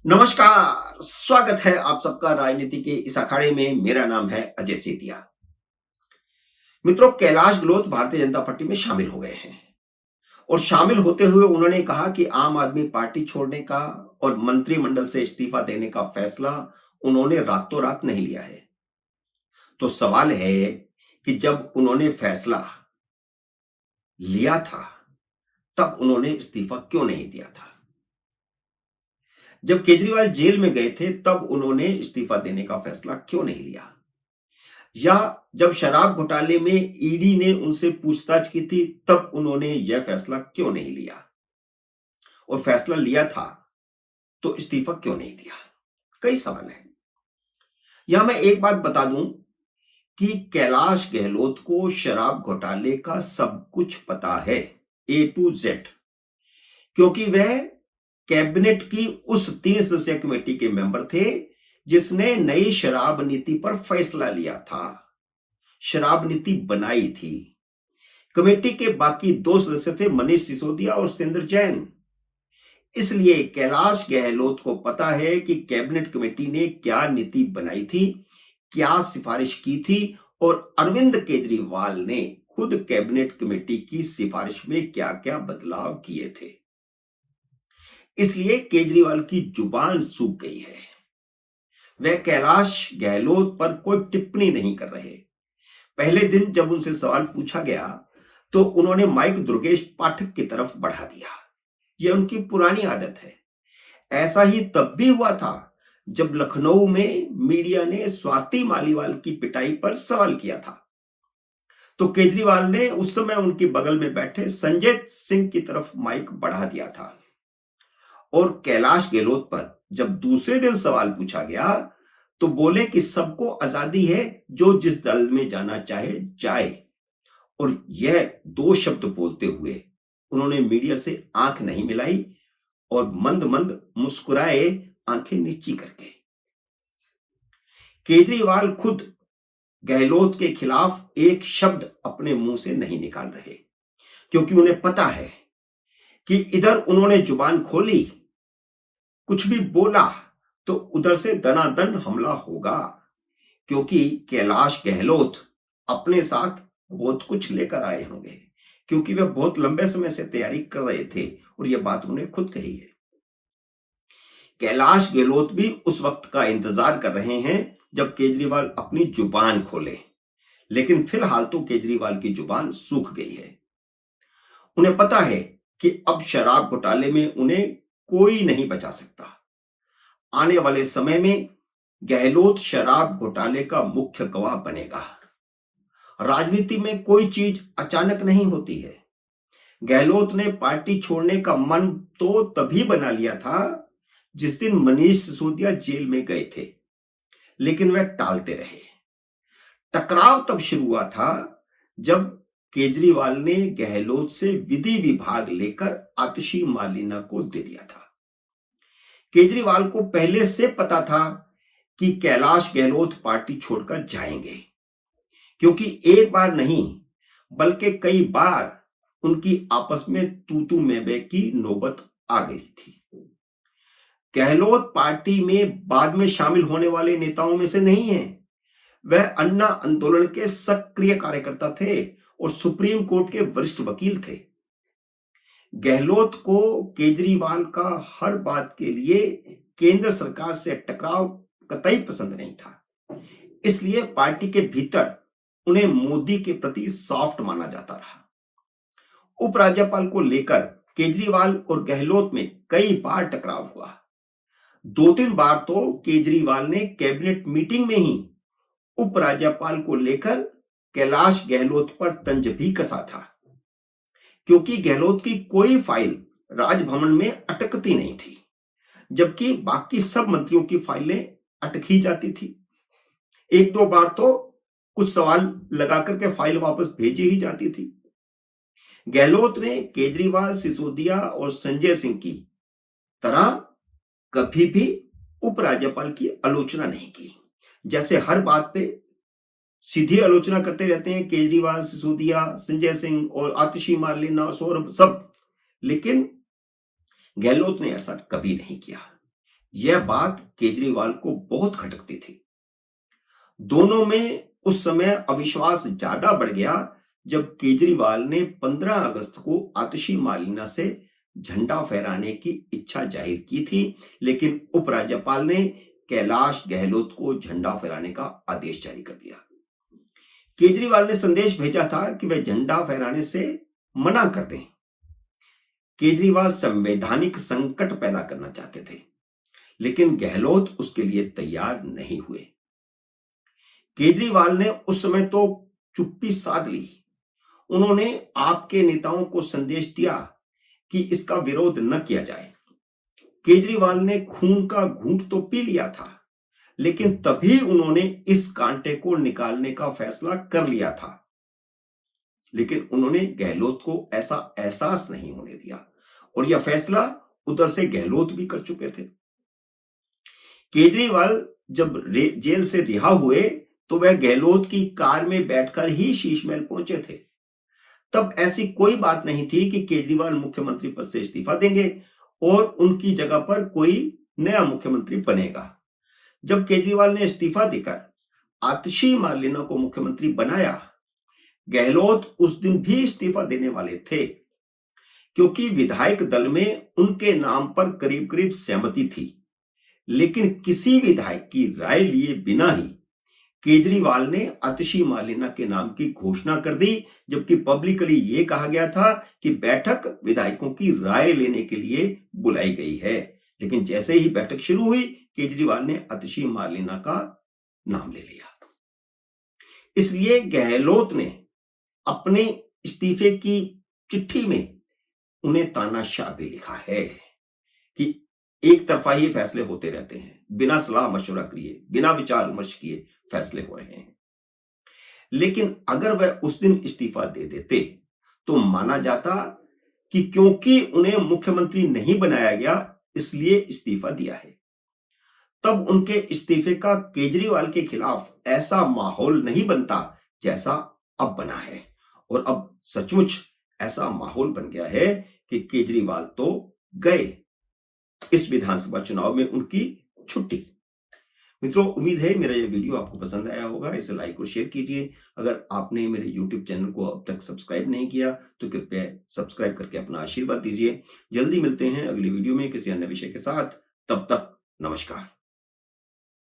नमस्कार, स्वागत है आप सबका राजनीति के इस अखाड़े में। मेरा नाम है अजय सेतिया। मित्रों, कैलाश गहलोत भारतीय जनता पार्टी में शामिल हो गए हैं और शामिल होते हुए उन्होंने कहा कि आम आदमी पार्टी छोड़ने का और मंत्रिमंडल से इस्तीफा देने का फैसला उन्होंने रातों रात नहीं लिया है। तो सवाल है कि जब उन्होंने फैसला लिया था तब उन्होंने इस्तीफा क्यों नहीं दिया था? जब केजरीवाल जेल में गए थे तब उन्होंने इस्तीफा देने का फैसला क्यों नहीं लिया? या जब शराब घोटाले में ईडी ने उनसे पूछताछ की थी तब उन्होंने यह फैसला क्यों नहीं लिया? और फैसला लिया था तो इस्तीफा क्यों नहीं दिया? कई सवाल हैं। यहां मैं एक बात बता दूं कि कैलाश गहलोत को शराब घोटाले का सब कुछ पता है, ए टू जेड, क्योंकि वह कैबिनेट की उस 3 सदस्यीय कमेटी के मेंबर थे जिसने नई शराब नीति पर फैसला लिया था, शराब नीति बनाई थी। कमेटी के बाकी 2 सदस्य थे, मनीष सिसोदिया और सत्येंद्र जैन। इसलिए कैलाश गहलोत को पता है कि कैबिनेट कमेटी ने क्या नीति बनाई थी, क्या सिफारिश की थी और अरविंद केजरीवाल ने खुद कैबिनेट कमेटी की सिफारिश में क्या क्या बदलाव किए थे। इसलिए केजरीवाल की जुबान सूख गई है। वह कैलाश गहलोत पर कोई टिप्पणी नहीं कर रहे। पहले दिन जब उनसे सवाल पूछा गया तो उन्होंने माइक दुर्गेश पाठक की तरफ बढ़ा दिया। यह उनकी पुरानी आदत है। ऐसा ही तब भी हुआ था जब लखनऊ में मीडिया ने स्वाति मालीवाल की पिटाई पर सवाल किया था, तो केजरीवाल ने उस समय उनके बगल में बैठे संजय सिंह की तरफ माइक बढ़ा दिया था। और कैलाश गहलोत पर जब दूसरे दिन सवाल पूछा गया तो बोले कि सबको आजादी है, जो जिस दल में जाना चाहे जाए। और यह 2 शब्द बोलते हुए उन्होंने मीडिया से आंख नहीं मिलाई और मंद मंद मुस्कुराए, आंखें नीची करके। केजरीवाल खुद गहलोत के खिलाफ एक शब्द अपने मुंह से नहीं निकाल रहे, क्योंकि उन्हें पता है कि इधर उन्होंने जुबान खोली, कुछ भी बोला तो उधर से दनादन हमला होगा, क्योंकि कैलाश गहलोत अपने साथ बहुत कुछ लेकर आए होंगे, क्योंकि वे बहुत लंबे समय से तैयारी कर रहे थे और यह बात उन्होंने खुद कही है। कैलाश गहलोत भी उस वक्त का इंतजार कर रहे हैं जब केजरीवाल अपनी जुबान खोले, लेकिन फिलहाल तो केजरीवाल की जुबान सूख गई है। उन्हें पता है कि अब शराब घोटाले में उन्हें कोई नहीं बचा सकता। आने वाले समय में गहलोत शराब घोटाले का मुख्य गवाह बनेगा। राजनीति में कोई चीज अचानक नहीं होती है। गहलोत ने पार्टी छोड़ने का मन तो तभी बना लिया था जिस दिन मनीष सिसोदिया जेल में गए थे, लेकिन वह टालते रहे। टकराव तब शुरू हुआ था जब केजरीवाल ने गहलोत से विधि विभाग लेकर आतिशी मार्लेना को दे दिया था। केजरीवाल को पहले से पता था कि कैलाश गहलोत पार्टी छोड़कर जाएंगे, क्योंकि एक बार नहीं बल्कि कई बार उनकी आपस में तू मैं मैं की नौबत आ गई थी। गहलोत पार्टी में बाद में शामिल होने वाले नेताओं में से नहीं है। वह अन्ना आंदोलन के सक्रिय कार्यकर्ता थे और सुप्रीम कोर्ट के वरिष्ठ वकील थे। गहलोत को केजरीवाल का हर बात के लिए केंद्र सरकार से टकराव कतई पसंद नहीं था। इसलिए पार्टी के भीतर उन्हें मोदी के प्रति सॉफ्ट माना जाता रहा। उपराज्यपाल को लेकर केजरीवाल और गहलोत में कई बार टकराव हुआ। 2-3 बार तो केजरीवाल ने कैबिनेट मीटिंग में ही उपराज्यपाल को लेकर कैलाश गहलोत पर तंज भी कसा था, क्योंकि गहलोत की कोई फाइल राजभवन में अटकती नहीं थी, जबकि बाकी सब मंत्रियों की फाइलें अटक ही जाती थी। 1-2 बार तो कुछ सवाल लगा करके फाइल वापस भेजी ही जाती थी। गहलोत ने केजरीवाल, सिसोदिया और संजय सिंह की तरह कभी भी उपराज्यपाल की आलोचना नहीं की। जैसे हर बात पे सीधी आलोचना करते रहते हैं केजरीवाल, सिसोदिया, संजय सिंह और आतिशी मार्लेना, सौरभ, सब, लेकिन गहलोत ने ऐसा कभी नहीं किया। यह बात केजरीवाल को बहुत खटकती थी। दोनों में उस समय अविश्वास ज्यादा बढ़ गया जब केजरीवाल ने 15 अगस्त को आतिशी मार्लेना से झंडा फहराने की इच्छा जाहिर की थी, लेकिन उपराज्यपाल ने कैलाश गहलोत को झंडा फहराने का आदेश जारी कर दिया। केजरीवाल ने संदेश भेजा था कि वह झंडा फहराने से मना कर दें। केजरीवाल संवैधानिक संकट पैदा करना चाहते थे, लेकिन गहलोत उसके लिए तैयार नहीं हुए। केजरीवाल ने उस समय तो चुप्पी साध ली। उन्होंने आपके नेताओं को संदेश दिया कि इसका विरोध न किया जाए। केजरीवाल ने खून का घूंट तो पी लिया था, लेकिन तभी उन्होंने इस कांटे को निकालने का फैसला कर लिया था। लेकिन उन्होंने गहलोत को ऐसा एहसास नहीं होने दिया और यह फैसला उधर से गहलोत भी कर चुके थे। केजरीवाल जब जेल से रिहा हुए तो वह गहलोत की कार में बैठकर ही शीश महल पहुंचे थे। तब ऐसी कोई बात नहीं थी कि केजरीवाल मुख्यमंत्री पद से इस्तीफा देंगे और उनकी जगह पर कोई नया मुख्यमंत्री बनेगा। जब केजरीवाल ने इस्तीफा देकर आतिशी मार्लेना को मुख्यमंत्री बनाया, गहलोत उस दिन भी इस्तीफा देने वाले थे, क्योंकि विधायक दल में उनके नाम पर करीब करीब सहमति थी। लेकिन किसी विधायक की राय लिए बिना ही केजरीवाल ने आतिशी मार्लेना के नाम की घोषणा कर दी, जबकि पब्लिकली यह कहा गया था कि बैठक विधायकों की राय लेने के लिए बुलाई गई है। लेकिन जैसे ही बैठक शुरू हुई, केजरीवाल ने आतिशी मार्लेना का नाम ले लिया। इसलिए गहलोत ने अपने इस्तीफे की चिट्ठी में उन्हें तानाशाह भी लिखा है कि एक तरफा ही फैसले होते रहते हैं, बिना सलाह मशवरा किए, बिना विचार विमर्श किए फैसले हो रहे हैं। लेकिन अगर वह उस दिन इस्तीफा दे देते तो माना जाता कि क्योंकि उन्हें मुख्यमंत्री नहीं बनाया गया इसलिए इस्तीफा दिया है। तब उनके इस्तीफे का केजरीवाल के खिलाफ ऐसा माहौल नहीं बनता जैसा अब बना है। और अब सचमुच ऐसा माहौल बन गया है कि केजरीवाल तो गए, इस विधानसभा चुनाव में उनकी छुट्टी। मित्रों, उम्मीद है मेरा यह वीडियो आपको पसंद आया होगा। इसे लाइक और शेयर कीजिए। अगर आपने मेरे यूट्यूब चैनल को अब तक सब्सक्राइब नहीं किया तो कृपया सब्सक्राइब करके अपना आशीर्वाद दीजिए। जल्दी मिलते हैं अगली वीडियो में किसी अन्य विषय के साथ। तब तक नमस्कार।